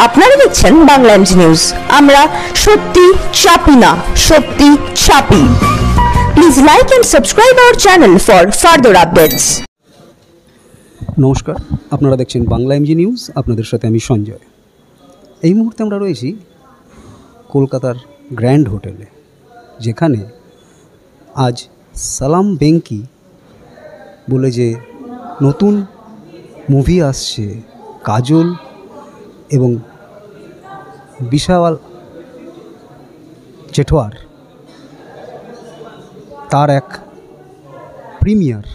আপনারা দেখছেন Bangla MG news. আমরা সত্যি চাপি না, সত্যি ছাপি। Please like and subscribe our channel for further updates. নমস্কার, আপনারা দেখছেন বাংলা এমজি নিউজ। আপনাদের সাথে আমি সঞ্জয়। এই মুহূর্তে আমরা রয়েছি কলকাতার গ্র্যান্ড হোটেলে, যেখানে আজ সালাম বেঙ্কি বলে যে নতুন মুভি আসছে, কাজল এবং বিশাল জেঠোয়ার, তার এক প্রিমিয়ার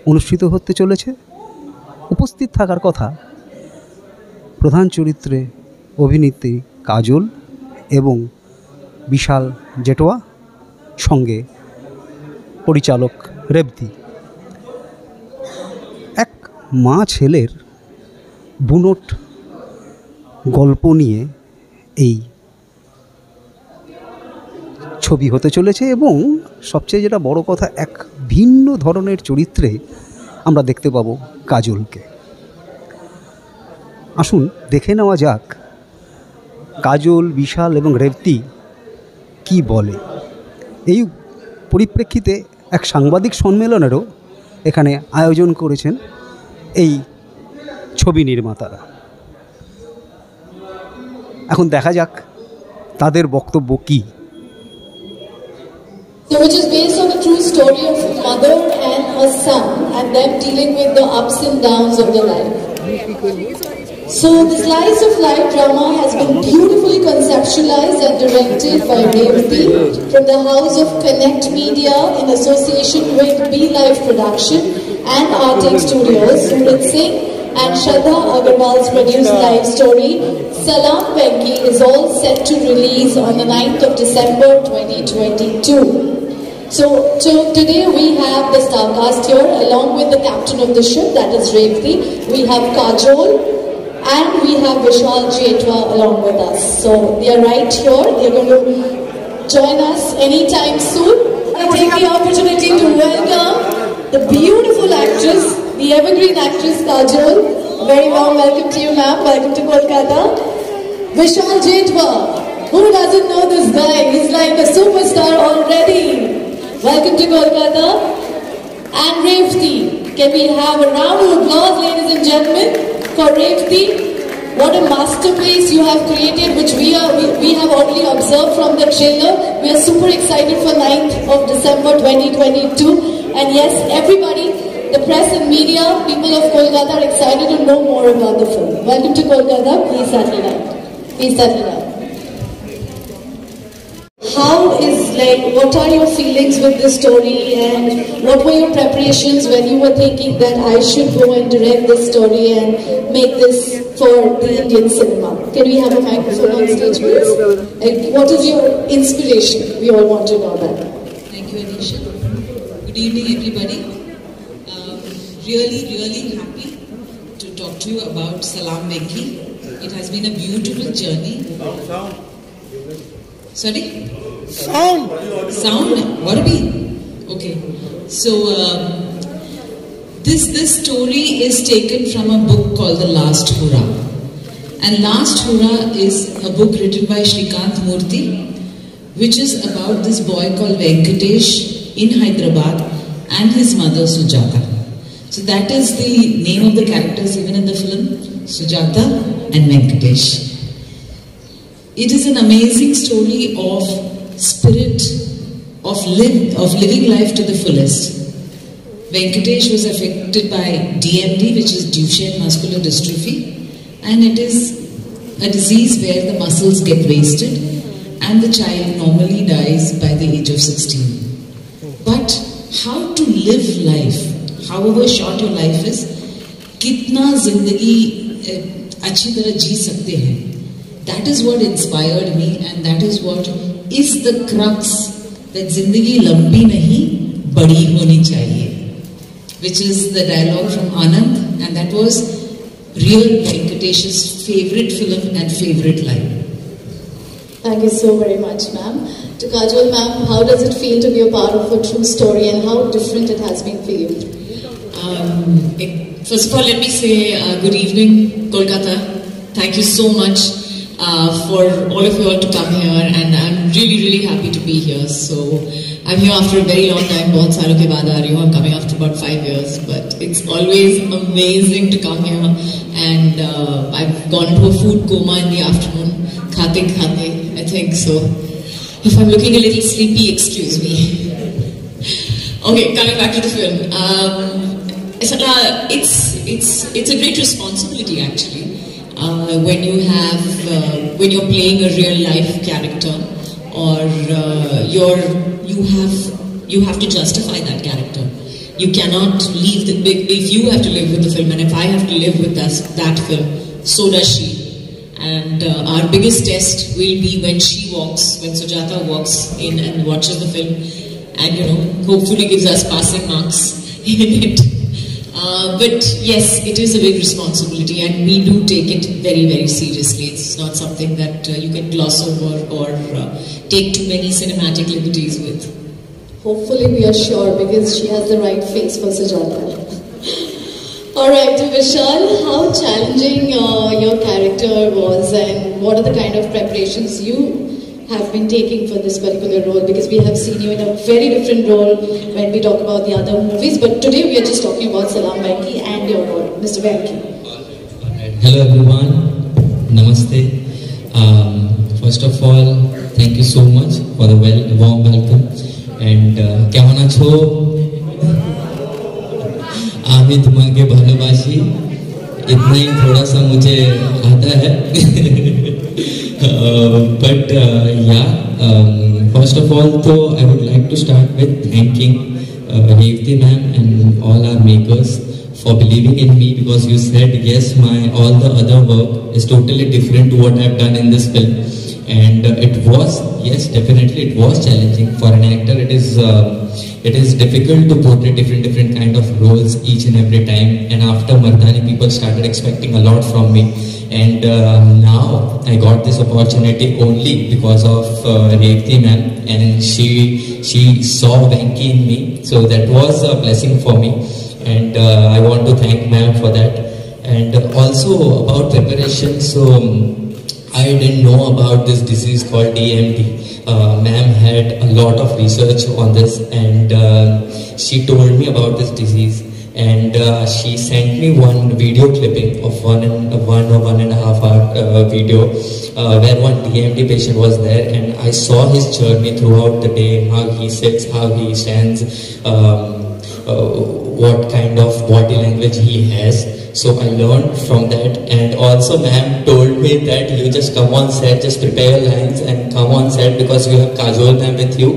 অনুষ্ঠিত হতে চলেছে। উপস্থিত থাকার কথা প্রধান চরিত্রে অভিনেত্রী কাজল এবং বিশাল জেঠোয়া, সঙ্গে পরিচালক রেবতী। এক মা ছেলের বুনট গল্প নিয়ে এই ছবি হতে চলেছে এবং সবচেয়ে যেটা বড় কথা, এক ভিন্ন ধরনের চরিত্রে আমরা দেখতে পাবো কাজলকে। আসুন দেখে নেওয়া যাক কাজল, বিশাল এবং রেবতী কি বলে। এই পরিপ্রেক্ষিতে এক সাংবাদিক সম্মেলনেরও এখানে আয়োজন করেছেন এই ছবি নির্মাতারা। এখন দেখা যাক তাদের বক্তব্য কি। So which is based on a true story of a mother and her son and them dealing with the ups and downs of their life. So the Slice of Life drama has been beautifully conceptualized and directed by Revati from the House of Connect Media in association with Be Life Production and Artec Studios, Surat Singh and Shraddha Agarwal's produced live story Salaam Venky is all set to release on the 9th of December 2022. So today we have the star cast here along with the captain of the ship, that is Revati. We have Kajol and we have Vishal Jetwa along with us. So they are right here. They are going to join us anytime soon. I take the opportunity to welcome the beautiful actress, the evergreen actress Kajol. Very warm welcome to you, ma'am. Welcome to Kolkata. Vishal Jetwa. Who doesn't know this guy? He's like a superstar already. Welcome to Kolkata. And Revati. Can we have a round of applause, ladies and gentlemen, for Revati? What a masterpiece you have created, which we have already observed from the trailer. We are super excited for 9th of December 2022. And yes, everybody, the press and media, people of Kolkata are excited to know more about the film. Welcome to Kolkata. Please settle down. Please settle down. What are your feelings with this story, and what were your preparations when you were thinking that I should go and direct this story and make this for the Indian cinema? Can we have a microphone on stage, please? What is your inspiration? We all want to know that. Thank you, Anisha. Good evening, everybody. Really happy to talk to you about Salaam Venky. It has been a beautiful journey. Sorry? Sound? What are we? Okay. So, this story is taken from a book called The Last Hurrah. And Last Hurrah is a book written by Shrikant Murthy, which is about this boy called Venkatesh in Hyderabad and his mother Sujata. So that is the name of the characters even in the film, Sujata and Venkatesh. It is an amazing story of spirit, of living life to the fullest. Venkatesh was affected by DMD, which is Duchenne muscular dystrophy, and it is a disease where the muscles get wasted and the child normally dies by the age of 16. But how to live life, however short your life is, kitna zindagi achhi tarah ji sakte hain. That is what inspired me, and that is what is the crux, that zindagi lambi nahi badi honi chahiye, which is the dialogue from Anand, and that was real Venkatesh's favorite film and favorite line. Thank you so very much, ma'am. To Kajol, ma'am, how does it feel to be a part of a true story, and how different it has been for you? First of all, let me say good evening, Kolkata. Thank you so much for all of you all to come here, and I'm really happy to be here. So I'm here after a very long time. बहुत सालों के बाद आ रही हूँ. I'm coming after about 5 years, but it's always amazing to come here. And I've gone into a food coma in the afternoon, khate, I think so. If I'm looking a little sleepy, excuse me. Okay, coming back to the film. It's a great responsibility actually. When you're playing a real life character, or you have to justify that character. You cannot leave if you have to live with the film, and if I have to live with that film, so does she. And our biggest test will be when Sujata walks in and watches the film, and hopefully gives us passing marks in it. But yes, it is a big responsibility, and we do take it very seriously. It's not something that you can gloss over or take too many cinematic liberties with. Hopefully we are sure, because she has the right face for Sujata. Alright, Vishal, how challenging your character was, and what are the kind of preparations you have been taking for this particular role? Because we have seen you in a very different role when we talk about the other movies, but today we are just talking about Salaam Venky and your role, Mr. Venky. Hello everyone, Namaste. First of all, thank you so much for the warm welcome. And কেমন আছো? আমি তোমাকে ভালোবাসি, इतना ही थोड़ा सा मुझे आता है. But first of all, I would like to start with thanking Revati ma'am and all our makers for believing in me, because you said yes, all the other work is totally different to what I've done in this film. And it was, yes, definitely it was challenging for an actor. It is difficult to portray different kind of roles each and every time. And after Mardani, people started expecting a lot from me. And now I got this opportunity only because of Revati ma'am, and she saw Venky in me. So that was a blessing for me, and I want to thank ma'am for that. And also about preparation, so I didn't know about this disease called DMD. Ma'am had a lot of research on this, and she told me about this disease, and she sent me one video clipping of one and a half hour video where one DMD patient was there, and I saw his journey throughout the day, how he sits, how he stands, what kind of body language he has. So I learned from that. And also ma'am told me that you just come on set, just prepare your lines and come on set, because you have Kajol ma'am with you,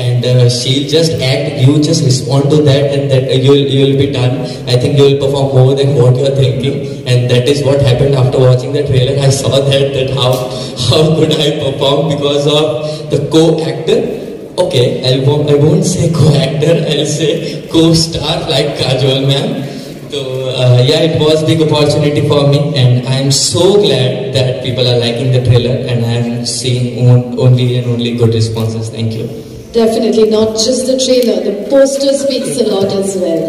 and she'll just act, you just respond to that, and that you'll be done. I think you'll perform more than what you're thinking. And that is what happened after watching the trailer. I saw that how could I perform because of the co-actor. Okay, I won't say co-actor, I'll say co-star like Kajol ma'am. So yeah, it was a big opportunity for me, and I'm so glad that people are liking the trailer, and I'm seeing only good responses. Thank you. Definitely, not just the trailer, the poster speaks a lot as well.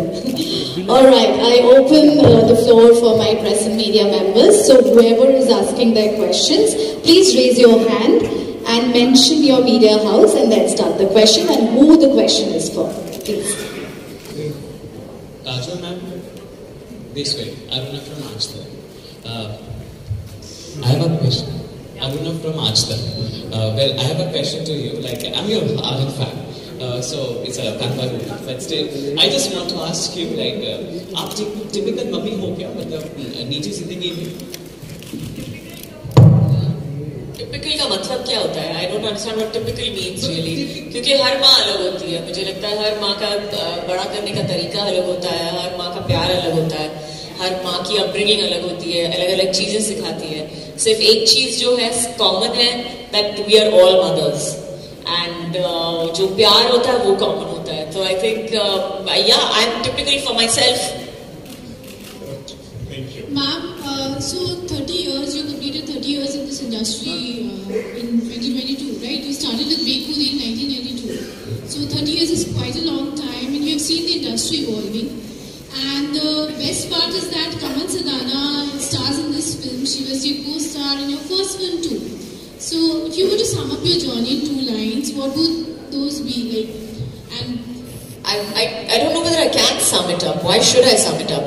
Alright, I open the floor for my press and media members. So whoever is asking their questions, please raise your hand and mention your media house, and then start the question and who the question is for. Please. Kajol ma'am, this way. Aruna from Ajta. I have a question. Aruna from Ajta. Well, I have a question to you. Like, I'm your ardent fan. So it's a confirm, but still, I just want to ask you, like, आप typical mummy हो क्या? मतलब निजी जिंदगी में? Typical का मतलब क्या होता है? I don't understand what typical means really. क्योंकि हर माँ अलग होती है. मुझे लगता है हर माँ का बड़ा करने का तरीका अलग होता है. हर माँ का प्यार अलग होता है. हर माँ की अपब्रिंगिंग अलग होती है. अलग-अलग चीजें सिखाती है. सिर्फ एक चीज जो है कॉमन है, that we are all mothers. And जो प्यार होता है वो कॉमन होता है. So I think yeah, I'm typical for myself. Thank you. Ma'am, so 30 years, you completed 30 years in this industry in 2022, right? You started with Bekudi in 1992. So 30 years is quite a long time, and you have seen the industry evolving. And the best part is that Kamal Sadana stars in this film. She was your co-star in your first film too. So if you were to sum up your journey in 2 lines, what would those be like? And I don't know whether I can sum it up. Why should I sum it up?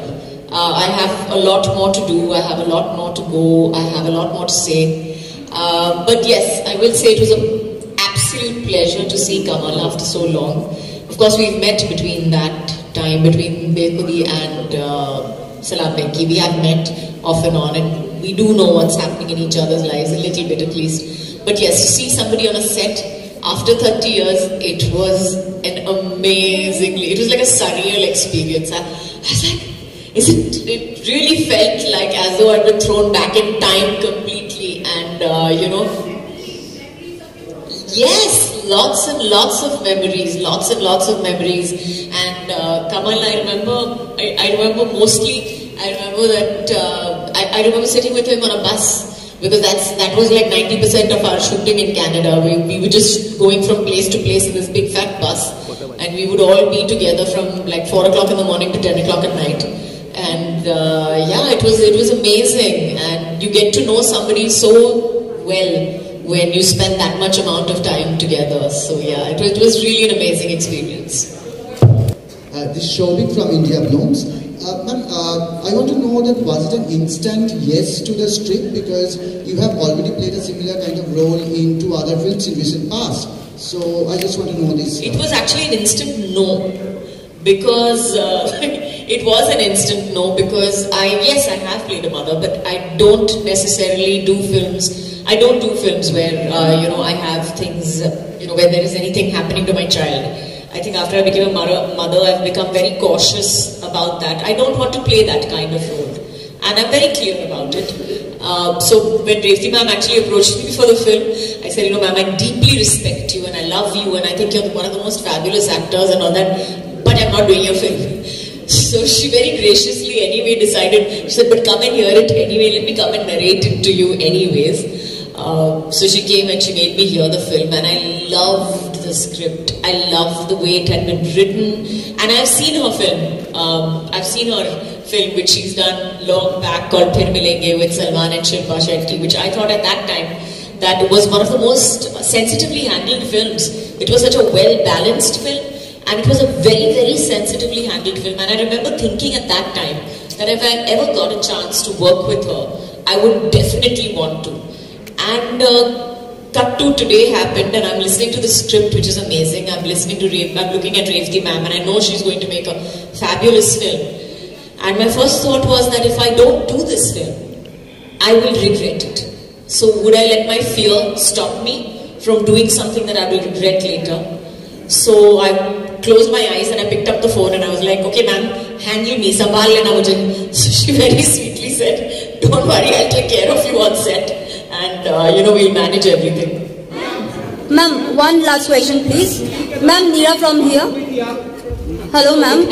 I have a lot more to do. I have a lot more to go. I have a lot more to say. But yes, I will say it was an absolute pleasure to see Kamal after so long. Of course, we've met between that time, between Bekhudi and Salaam Venky. We have met off and on, and we do know what's happening in each other's lives, a little bit at least. But yes, to see somebody on a set after 30 years, it was an it was like a surreal experience. I was like, it really felt like as though I'd been thrown back in time completely, and you know, yes, lots and lots of memories, and Kamal, I remember mostly, I remember that, I remember sitting with him on a bus, because that was like 90% of our shooting in Canada. We were just going from place to place in this big fat bus, and we would all be together from like 4 o'clock in the morning to 10 o'clock at night. And yeah, it was amazing, and you get to know somebody so well when you spend that much amount of time together. So yeah, it was really an amazing experience. This is Shobik from India Blooms. Ma'am, I want to know that was it an instant yes to the script, because you have already played a similar kind of role in 2 other films in recent past. So I just want to know this. It was actually an instant no, because it was an instant no, because yes, I have played a mother, but I don't necessarily do films. I don't do films where you know, I have things, you know, where there is anything happening to my child. I think after I became a mother, I've become very cautious about that. I don't want to play that kind of role, and I'm very clear about it. So when Revati ma'am actually approached me for the film, I said, you know, ma'am, I deeply respect you and I love you and I think you're one of the most fabulous actors and all that, but I'm not doing your film. So she very graciously anyway decided, she said, but come and hear it anyway, let me come and narrate it to you anyways. So she came and she made me hear the film, and I loved the script. I loved the way it had been written, and I've seen her film. I've seen her film which she's done long back called Phir Milenge with Salman and Shilpa Shetty, which I thought at that time that was one of the most sensitively handled films. It was such a well-balanced film, and it was a very, very sensitively handled film. And I remember thinking at that time that if I ever got a chance to work with her, I would definitely want to. And cut to today happened, and I'm listening to the script, which is amazing. I'm looking at Revati ma'am, and I know she's going to make a fabulous film. And my first thought was that if I don't do this film, I will regret it. So would I let my fear stop me from doing something that I will regret later? So I closed my eyes and I picked up the phone and I was like, okay ma'am, handle me, sambhal lena mujhe. So she very sweetly said, don't worry, I'll take care of you on set. And you know, we'll manage everything. Ma'am, one last question please. Ma'am, Neera from here. Hello ma'am.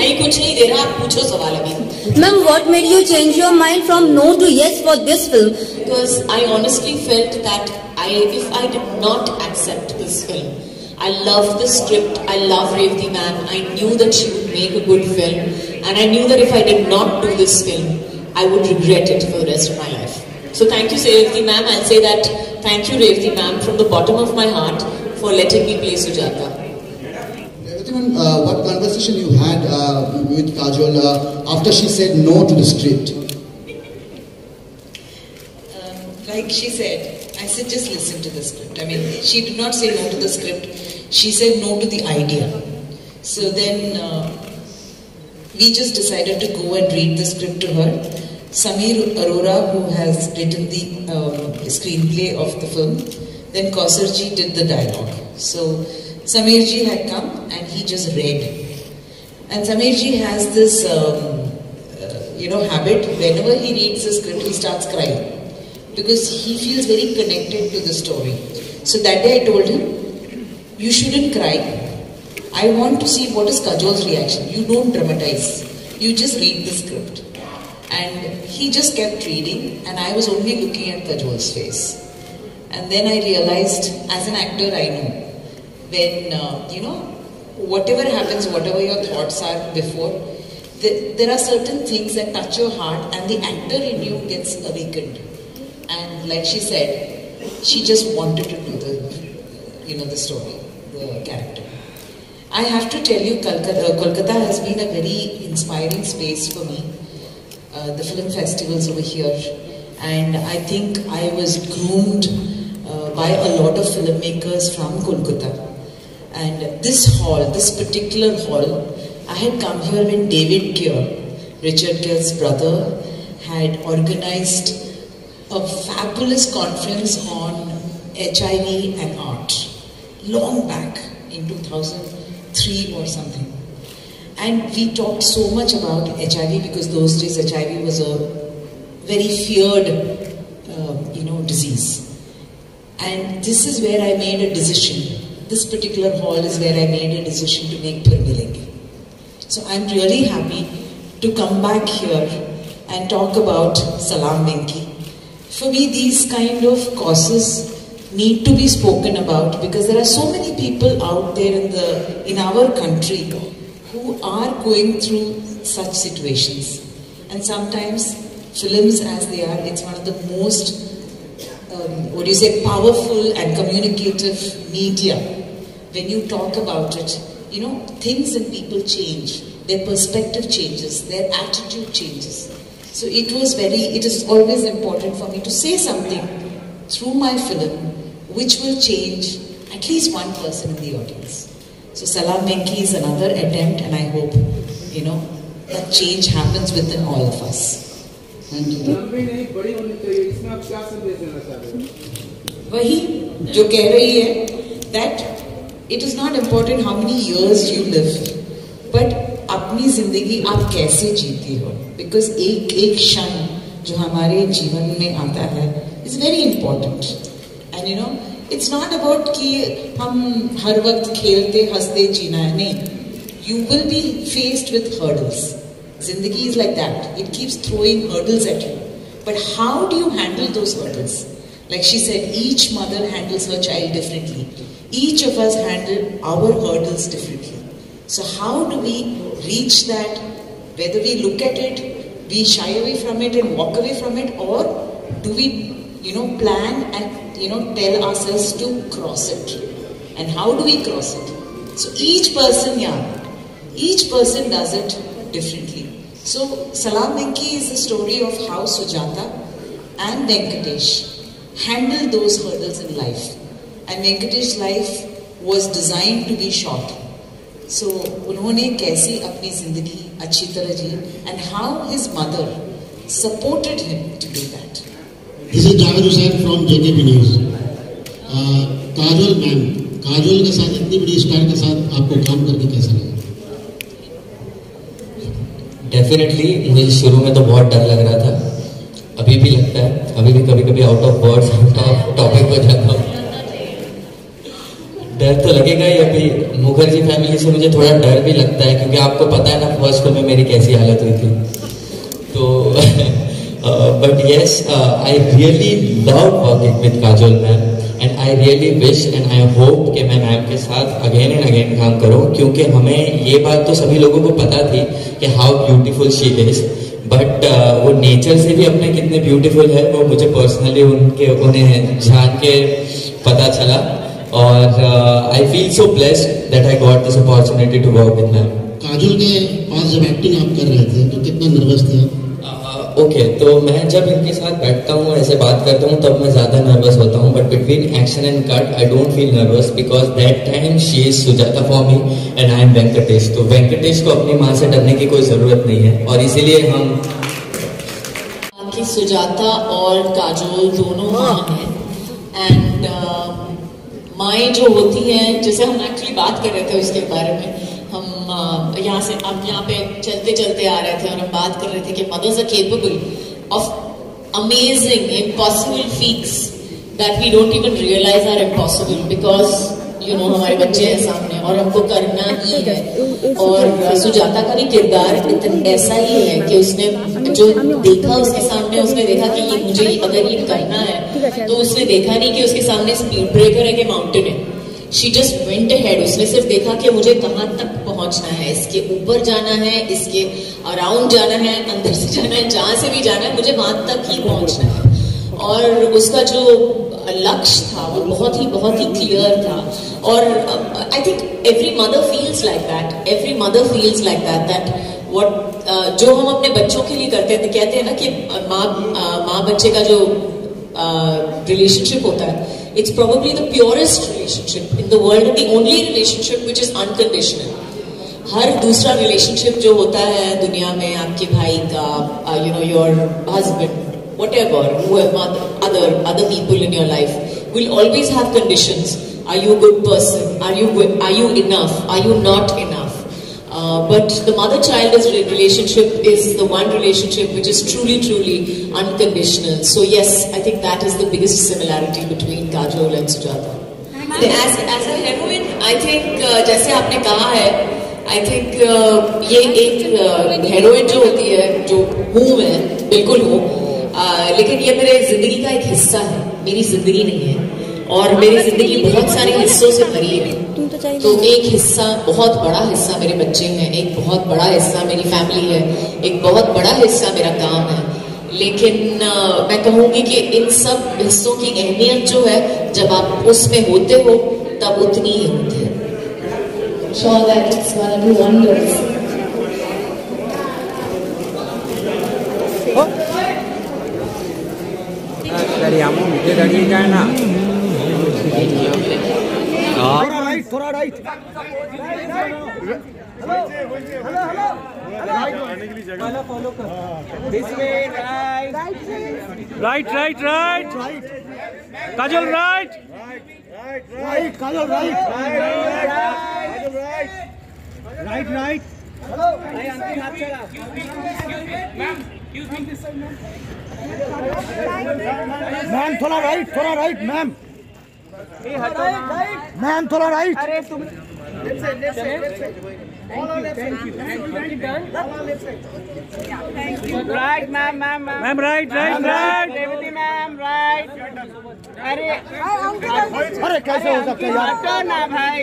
Ma'am, what made you change your mind from no to yes for this film? Because I honestly felt that if I did not accept this film, I loved the script, I love Revati ma'am, I knew that she would make a good film, and I knew that if I did not do this film, I would regret it for the rest of my life. So thank you, Revati ma'am. I'll say that thank you, Revati ma'am, from the bottom of my heart for letting me play Sujata. Revati ma'am, what conversation you had with Kajol after she said no to the script? Like she said, I said just listen to the script. I mean, she did not say no to the script. She said no to the idea. So then we just decided to go and read the script to her. Samir Arora, who has written the screenplay of the film, then Kausarji did the dialogue. So Samirji had come and he just read. And Samirji has this, you know, habit. Whenever he reads the script, he starts crying because he feels very connected to the story. So that day I told him, you shouldn't cry. I want to see what is Kajol's reaction. You don't dramatize. You just read the script. And he just kept reading, and I was only looking at Kajol's face. And then I realized, as an actor, I know when, you know, whatever happens, whatever your thoughts are before, there are certain things that touch your heart, and the actor in you gets awakened. And like she said, she just wanted to do the story, the character. I have to tell you, Kolkata has been a very inspiring space for me. The film festivals over here, and I think I was groomed by a lot of filmmakers from Kolkata. And this hall, this particular hall, I had come here when David Keir, Richard Keir's brother, had organized a fabulous conference on HIV and art, long back in 2003 or something. And we talked so much about HIV because those days HIV was a very feared, disease. And this is where I made a decision. This particular hall is where I made a decision to make Pirmilengi. So I'm really happy to come back here and talk about Salaam Venky. For me, these kind of causes need to be spoken about because there are so many people out there in our country who are going through such situations. And sometimes films as they are, it's one of the most powerful and communicative media. When you talk about it, things in people change, their perspective changes, their attitude changes. So it is always important for me to say something through my film which will change at least one person in the audience. So Salaam Venky is another attempt, and I hope, that change happens within all of us. Thank you. वही जो कह रही है that it is not important how many years you live, but अपनी जिंदगी आप कैसे जीती हो, because एक क्षण जो हमारे जीवन में आता है is very important. And it's not about कि हम हर वक्त खेलते हंसते जीना है, नहीं. You will be faced with hurdles. Zindagi is like that. It keeps throwing hurdles at you. But how do you handle those hurdles? Like she said, each mother handles her child differently. Each of us handle our hurdles differently. So how do we reach that? Whether we look at it, we shy away from it and walk away from it, or do we, plan and, tell ourselves to cross it? And how do we cross it? So each person does it differently. So Salaam Venky is the story of how Sujata and Venkatesh handled those hurdles in life. And Venkatesh's life was designed to be short. So उन्होंने कैसी अपनी जिंदगी अच्छी तरह जी, and how his mother supported him to do that. This is Javed Hussain from JKP News. Kajol ma'am, Kajol के साथ इतनी बड़ी स्टार के साथ आपको काम करके कैसा लगा? डेफिनेटली मुझे शुरू में तो बहुत डर लग रहा था, अभी भी लगता है, अभी भी कभी कभी आउट ऑफ वर्ड्स टॉपिक हो जाता हूँ. डर तो लगेगा ही. अभी मुखर्जी फैमिली से मुझे थोड़ा डर भी लगता है, क्योंकि आपको पता है ना फर्स्ट फिल्म में मेरी कैसी हालत हुई थी. तो but yes, I really love working with Kajol ma'am, and I really wish and I hope कि मैं मैम के साथ अगेन एंड अगेन काम करूं, क्योंकि हमें ये बात तो सभी लोगों को पता थी कि how beautiful she is, but वो नेचर से भी अपने कितने ब्यूटीफुल है वो मुझे पर्सनली उन्हें जान के पता चला. और I feel so blessed that I got this opportunity to work with ma'am. Kajol के पास जब एक्टिंग आप कर रहे थे तो कितना नर्वस थे आप? ओके, तो मैं जब इनके साथ बैठता हूँ, ऐसे बात करता हूँ, तब मैं ज़्यादा नर्वस होता हूँ. But between action and cut I don't feel nervous, because that time she is Sujata for me and I am Venkatesh. तो वेंकटेश को अपनी माँ से डरने की कोई ज़रूरत नहीं है, और इसीलिए हम कि सुजाता और काजोल दोनों माँ हैं. एंड माएँ जो होती हैं, जैसे हम एक्चुअली बात कर रहे थे उसके बारे में, हम यहाँ से अब यहाँ पे चलते चलते आ रहे थे और हम बात कर रहे थे कि mothers are capable of amazing impossible feats that we don't even realise are impossible, because हमारे बच्चे हैं सामने और हमको करना ही है. और सुजाता का भी किरदार ऐसा ही है कि उसने जो देखा उसके सामने, उसने देखा कि ये मुझे अगर ये करना है, तो उसने देखा नहीं कि उसके सामने स्पीड ब्रेकर है कि माउंटेन है. She just went ahead. उसने सिर्फ देखा कि मुझे कहाँ तक पहुंचना है, इसके ऊपर जाना है, इसके अराउंड जाना है, अंदर से जाना है, जहां से भी जाना है, मुझे वहां तक ही पहुंचना है। और उसका जो लक्ष्य था वो बहुत ही क्लियर था। और I think every mother feels like that, every mother feels like that what जो हम अपने बच्चों के लिए करते हैं, कहते हैं ना कि माँ बच्चे का जो रिलेशनशिप होता है, it's probably the purest relationship in the world, the only relationship which is unconditional. हर दूसरा रिलेशनशिप जो होता है दुनिया में, आपके भाई का, you know, your husband, whatever, whoever, other people in your life will always have conditions. Are you a good person? Are you enough? Are you not enough? But the mother-child relationship is the one relationship which is truly unconditional. So yes, I think that is the biggest similarity between Kajol and Sujata. As a heroine, I think जैसे आपने कहा है, I think ये एक heroine जो होती है, जो हूँ मैं, बिल्कुल हूँ, लेकिन ये मेरे जिंदगी का एक हिस्सा है, मेरी जिंदगी नहीं है। और मेरी जिंदगी बहुत सारे हिस्सों से भरी है। तो एक हिस्सा, बहुत बड़ा हिस्सा मेरे बच्चे हैं, एक बहुत बड़ा हिस्सा मेरी फैमिली है, एक बहुत बड़ा हिस्सा मेरा काम है। लेकिन मैं कहूँगी कि इन सब हिस्सों की अहमियत जो है, जब आप उसमें होते हो तब उतनी ही होती है। Sure that it's gonna be wonders. थोड़ा right Kajal right Kajal right ma'am थोड़ा राइट मैम मैम थोड़ा राइट। अरे तुम right ma'am right Revathi ma'am right. अरे कैसे हो सकता है यार ना भाई,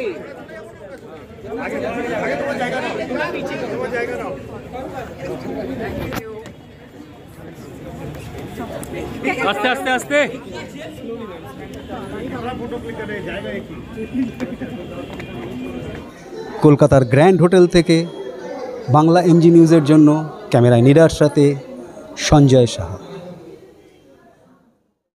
आस्ते आस्ते কলকাতার গ্র্যান্ড হোটেল থেকে বাংলা এমজি নিউজের জন্য ক্যামেরায় নীরার সাথে সঞ্জয় সাহা।